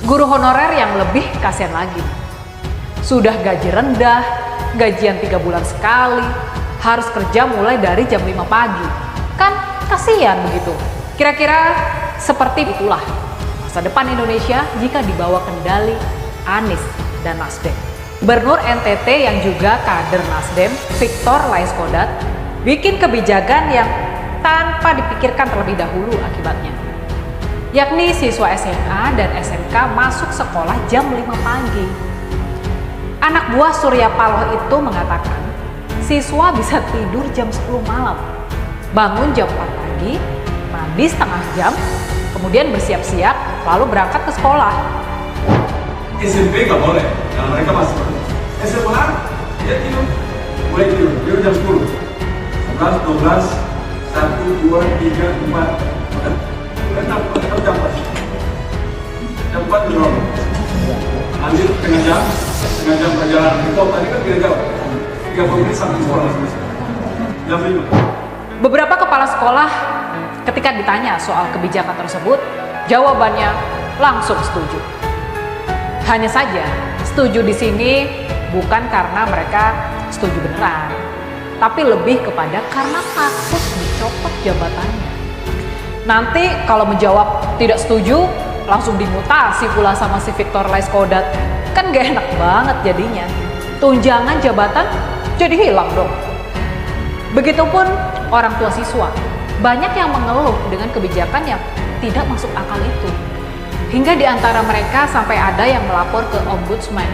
Guru honorer yang lebih kasihan lagi. Sudah gaji rendah, gajian 3 bulan sekali, harus kerja mulai dari jam 5 pagi. Kan kasihan begitu. Kira-kira seperti itulah masa depan Indonesia jika dibawa kendali Anies dan Nasdem. Gubernur NTT yang juga kader Nasdem, Victor Laiskodat, bikin kebijakan yang tanpa dipikirkan terlebih dahulu akibatnya. Yakni siswa SMA dan SMK masuk sekolah jam 5 pagi. Anak buah Surya Paloh itu mengatakan, siswa bisa tidur jam 10 malam, bangun jam 4 pagi, mandi setengah jam, kemudian bersiap-siap lalu berangkat ke sekolah. SMP nggak boleh, karena mereka masih baru. SMA, ya tidur, mulai tidur jam 10, 11, 12, 1, 2, 3, 4, jam 4 belum. Lanjut setengah jam perjalanan. Itu tadi kan tidak jauh, 30 menit sampai sekolah. Jam 5. Beberapa kepala sekolah ketika ditanya soal kebijakan tersebut, jawabannya langsung setuju. Hanya saja, setuju di sini bukan karena mereka setuju beneran, tapi lebih kepada karena takut dicopot jabatannya. Nanti kalau menjawab tidak setuju, langsung dimutasi pula sama si Victor Laiskodat. Kan gak enak banget jadinya. Tunjangan jabatan jadi hilang dong. Begitupun orang tua siswa. Banyak yang mengeluh dengan kebijakan yang tidak masuk akal itu. Hingga di antara mereka sampai ada yang melapor ke ombudsman.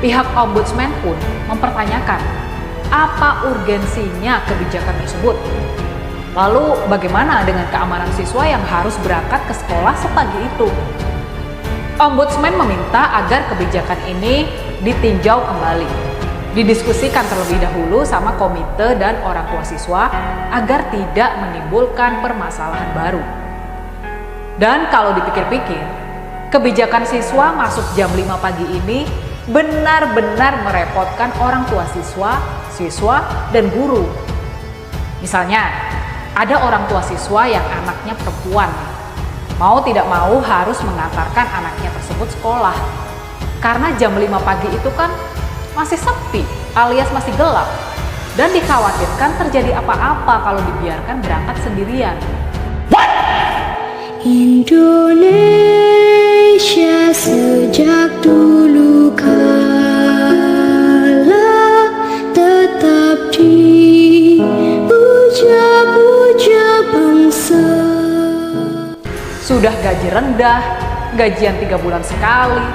Pihak ombudsman pun mempertanyakan apa urgensinya kebijakan tersebut. Lalu bagaimana dengan keamanan siswa yang harus berangkat ke sekolah sepagi itu? Ombudsman meminta agar kebijakan ini ditinjau kembali, didiskusikan terlebih dahulu sama komite dan orang tua siswa agar tidak menimbulkan permasalahan baru. Dan kalau dipikir-pikir, kebijakan siswa masuk jam 5 pagi ini benar-benar merepotkan orang tua siswa, dan guru. Misalnya, ada orang tua siswa yang anaknya perempuan, mau tidak mau harus mengantarkan anaknya tersebut sekolah. Karena jam 5 pagi itu kan masih sepi alias masih gelap, dan dikhawatirkan terjadi apa-apa kalau dibiarkan berangkat sendirian. Indonesia sejak dulu kala tetap dipuja-puja bangsa. Sudah gaji rendah, gajian 3 bulan sekali,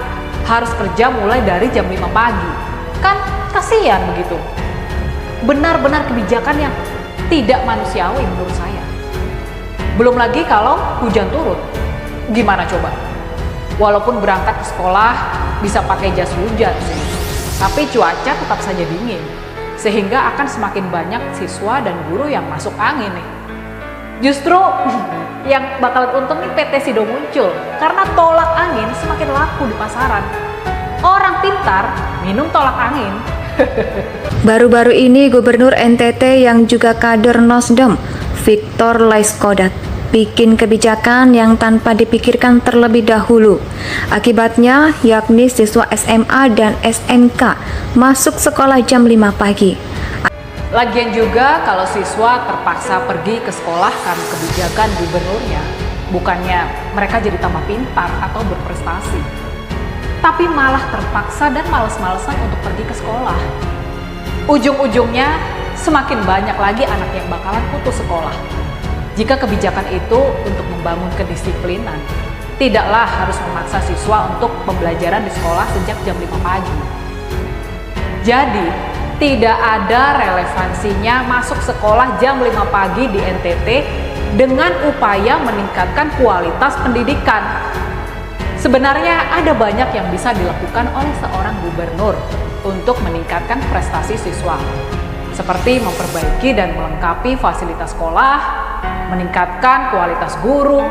harus kerja mulai dari jam 5 pagi. Kan kasihan begitu. Benar-benar kebijakan yang tidak manusiawi menurut saya. Belum lagi kalau hujan turun. Gimana coba? Walaupun berangkat ke sekolah bisa pakai jas hujan sih, tapi cuaca tetap saja dingin. Sehingga akan semakin banyak siswa dan guru yang masuk angin nih. Justru yang bakalan untung nih PT Sido muncul karena tolak angin semakin laku di pasaran. Orang pintar minum tolak angin. Baru-baru ini Gubernur NTT yang juga kader Nasdem, Victor Laiskodat, bikin kebijakan yang tanpa dipikirkan terlebih dahulu. Akibatnya yakni siswa SMA dan SMK masuk sekolah jam 5 pagi. Lagian juga kalau siswa terpaksa pergi ke sekolah karena kebijakan gubernurnya, bukannya mereka jadi tambah pintar atau berprestasi, tapi malah terpaksa dan males-malesan untuk pergi ke sekolah. Ujung-ujungnya semakin banyak lagi anak yang bakalan putus sekolah. Jika kebijakan itu untuk membangun kedisiplinan, tidaklah harus memaksa siswa untuk pembelajaran di sekolah sejak jam 5 pagi. Jadi, tidak ada relevansinya masuk sekolah jam 5 pagi di NTT dengan upaya meningkatkan kualitas pendidikan. Sebenarnya ada banyak yang bisa dilakukan oleh seorang gubernur untuk meningkatkan prestasi siswa, seperti memperbaiki dan melengkapi fasilitas sekolah, meningkatkan kualitas guru,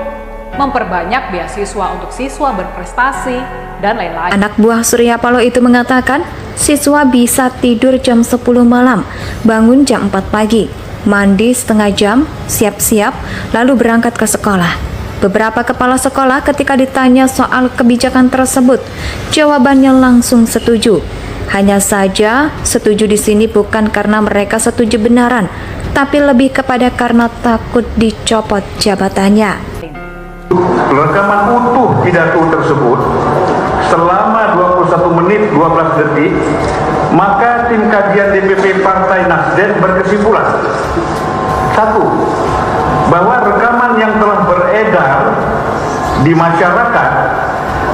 memperbanyak beasiswa untuk siswa berprestasi, dan lain-lain. Anak buah Surya Paloh itu mengatakan, siswa bisa tidur jam 10 malam, bangun jam 4 pagi, mandi setengah jam, siap-siap, lalu berangkat ke sekolah. Beberapa kepala sekolah ketika ditanya soal kebijakan tersebut, jawabannya langsung setuju. Hanya saja, setuju di sini bukan karena mereka setuju benaran, tapi lebih kepada karena takut dicopot jabatannya. Rekaman utuh pidato tersebut selama 21 menit 12 detik, maka tim kajian DPP Partai Nasdem berkesimpulan: 1. Bahwa rekaman yang telah beredar di masyarakat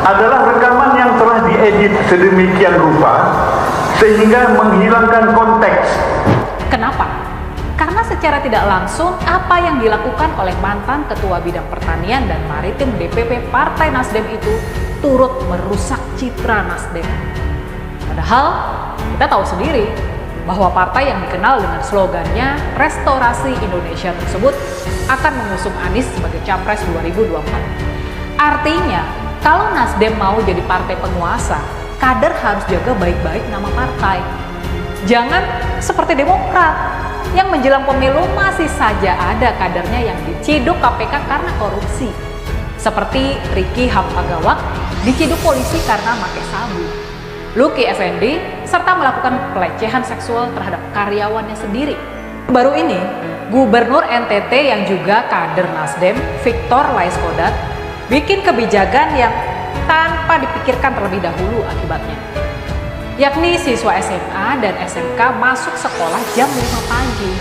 adalah rekaman yang telah diedit sedemikian rupa sehingga menghilangkan konteks. Kenapa? Karena secara tidak langsung apa yang dilakukan oleh mantan Ketua Bidang Pertanian dan Maritim DPP Partai Nasdem itu turut merusak citra Nasdem. Padahal kita tahu sendiri bahwa partai yang dikenal dengan slogannya Restorasi Indonesia tersebut akan mengusung Anies sebagai Capres 2024. Artinya, kalau Nasdem mau jadi partai penguasa, kader harus jaga baik-baik nama partai. Jangan seperti Demokrat yang menjelang pemilu masih saja ada kadernya yang diciduk KPK karena korupsi. Seperti Ricky Hampagawak diciduk polisi karena pakai sabu. Lucky Effendi serta melakukan pelecehan seksual terhadap karyawannya sendiri. Baru ini, Gubernur NTT yang juga kader Nasdem, Victor Laiskodat, bikin kebijakan yang tanpa dipikirkan terlebih dahulu akibatnya. Yakni siswa SMA dan SMK masuk sekolah jam 5 pagi.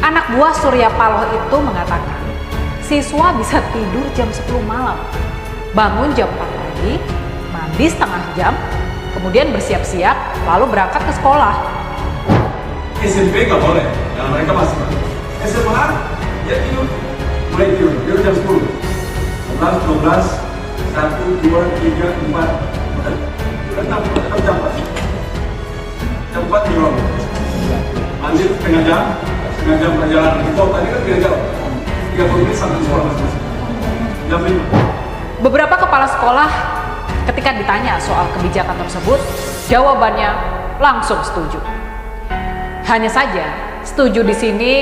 Anak buah Surya Paloh itu mengatakan, siswa bisa tidur jam 10 malam, bangun jam 4 pagi, mandi setengah jam, kemudian bersiap-siap, lalu berangkat ke sekolah. SMP nggak boleh, karena mereka masih baru. SMA, ya tidur, mulai tidur jam 10. 11, 12, 1, 2, 3, 4, tetap jam 4. Jam 4 di ruang. Mandi setengah jam perjalanan. Itu tadi kan beda jauh. 30 menit sampai sekolah masing-masing. Jam 5. Beberapa kepala sekolah ketika ditanya soal kebijakan tersebut, jawabannya langsung setuju. Hanya saja, setuju di sini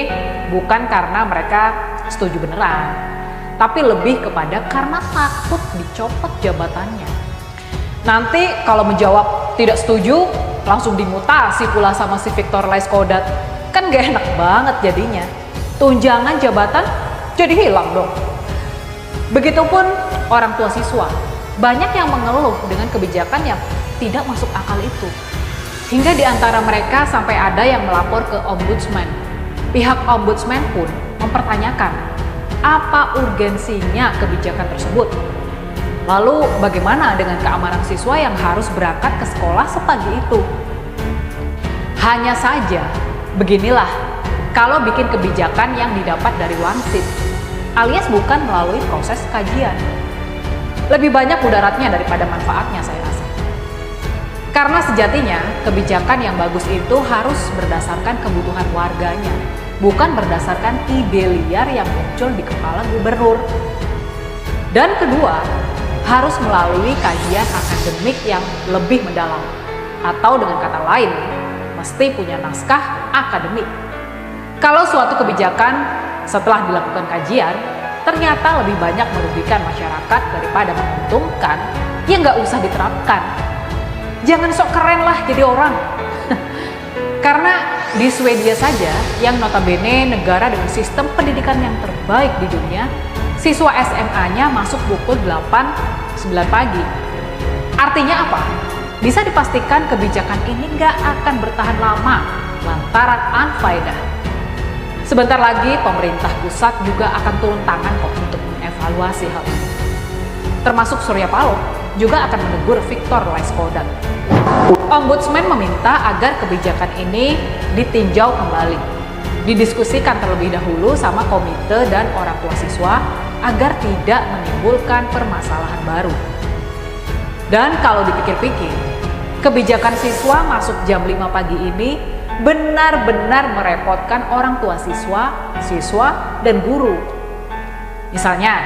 bukan karena mereka setuju beneran, tapi lebih kepada karena takut dicopot jabatannya. Nanti kalau menjawab tidak setuju, langsung dimutasi pula sama si Victor Laiskodat. Kan gak enak banget jadinya. Tunjangan jabatan jadi hilang dong. Begitupun orang tua siswa. Banyak yang mengeluh dengan kebijakan yang tidak masuk akal itu. Hingga di antara mereka sampai ada yang melapor ke Ombudsman. Pihak Ombudsman pun mempertanyakan apa urgensinya kebijakan tersebut. Lalu bagaimana dengan keamanan siswa yang harus berangkat ke sekolah sepagi itu? Hanya saja, beginilah kalau bikin kebijakan yang didapat dari wangsit, alias bukan melalui proses kajian. Lebih banyak mudaratnya daripada manfaatnya saya rasa. Karena sejatinya kebijakan yang bagus itu harus berdasarkan kebutuhan warganya, bukan berdasarkan ide liar yang muncul di kepala gubernur. Dan kedua, harus melalui kajian akademik yang lebih mendalam, atau dengan kata lain, mesti punya naskah akademik. Kalau suatu kebijakan setelah dilakukan kajian ternyata lebih banyak merugikan masyarakat daripada menguntungkan, ya nggak usah diterapkan. Jangan sok keren lah jadi orang. Karena di Swedia saja, yang notabene negara dengan sistem pendidikan yang terbaik di dunia, siswa SMA-nya masuk pukul 8-9 pagi. Artinya apa? Bisa dipastikan kebijakan ini nggak akan bertahan lama lantaran unfaedah. Sebentar lagi pemerintah pusat juga akan turun tangan kok untuk mengevaluasi hal ini. Termasuk Surya Paloh juga akan menegur Victor Laiskodat. Ombudsman meminta agar kebijakan ini ditinjau kembali, didiskusikan terlebih dahulu sama komite dan orang tua siswa agar tidak menimbulkan permasalahan baru. Dan kalau dipikir-pikir, kebijakan siswa masuk jam 5 pagi ini benar-benar merepotkan orang tua siswa, dan guru. Misalnya,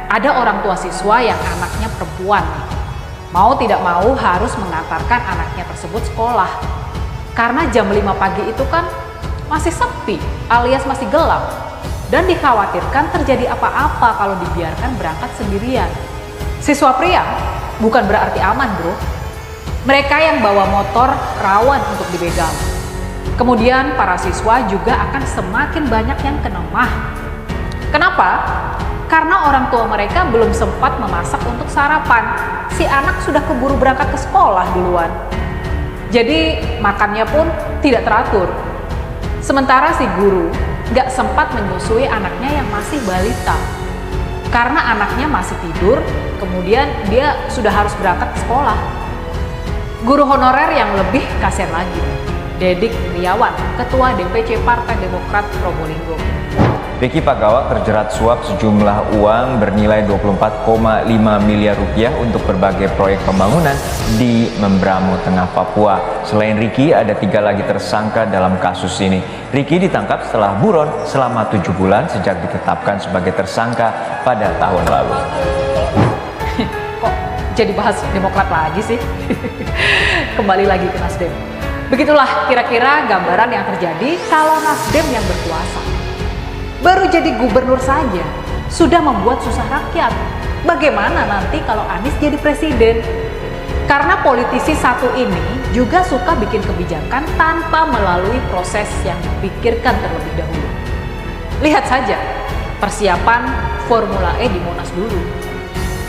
ada orang tua siswa yang anaknya perempuan nih. Mau tidak mau harus mengantarkan anaknya tersebut sekolah. Karena jam 5 pagi itu kan masih sepi alias masih gelap. dan dikhawatirkan terjadi apa-apa kalau dibiarkan berangkat sendirian. Siswa pria bukan berarti aman, bro. Mereka yang bawa motor rawan untuk dibegal. Kemudian para siswa juga akan semakin banyak yang kena mah. Kenapa? Karena orang tua mereka belum sempat memasak untuk sarapan. Si anak sudah keburu berangkat ke sekolah duluan. Jadi makannya pun tidak teratur. Sementara si guru gak sempat menyusui anaknya yang masih balita. Karena anaknya masih tidur, kemudian dia sudah harus berangkat ke sekolah. Guru honorer yang lebih kasihan lagi, Dedik Riawan, Ketua DPC Partai Demokrat Probolinggo. Ricky Pagawa terjerat suap sejumlah uang bernilai 24,5 miliar rupiah untuk berbagai proyek pembangunan di Membramo, Tengah Papua. Selain Ricky, ada 3 lagi tersangka dalam kasus ini. Ricky ditangkap setelah buron selama 7 bulan sejak ditetapkan sebagai tersangka pada tahun lalu. Kok jadi bahas Demokrat lagi sih? Kembali lagi ke Nasdem. Begitulah kira-kira gambaran yang terjadi kalau Nasdem yang berkuasa. Baru jadi gubernur saja sudah membuat susah rakyat. Bagaimana nanti kalau Anies jadi presiden? Karena politisi satu ini juga suka bikin kebijakan tanpa melalui proses yang dipikirkan terlebih dahulu. Lihat saja persiapan Formula E di Monas dulu.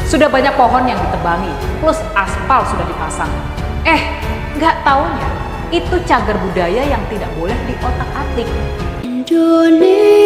Sudah banyak pohon yang ditebangi, plus aspal sudah dipasang. Nggak taunya itu cagar budaya yang tidak boleh diotak-atik. Indonesia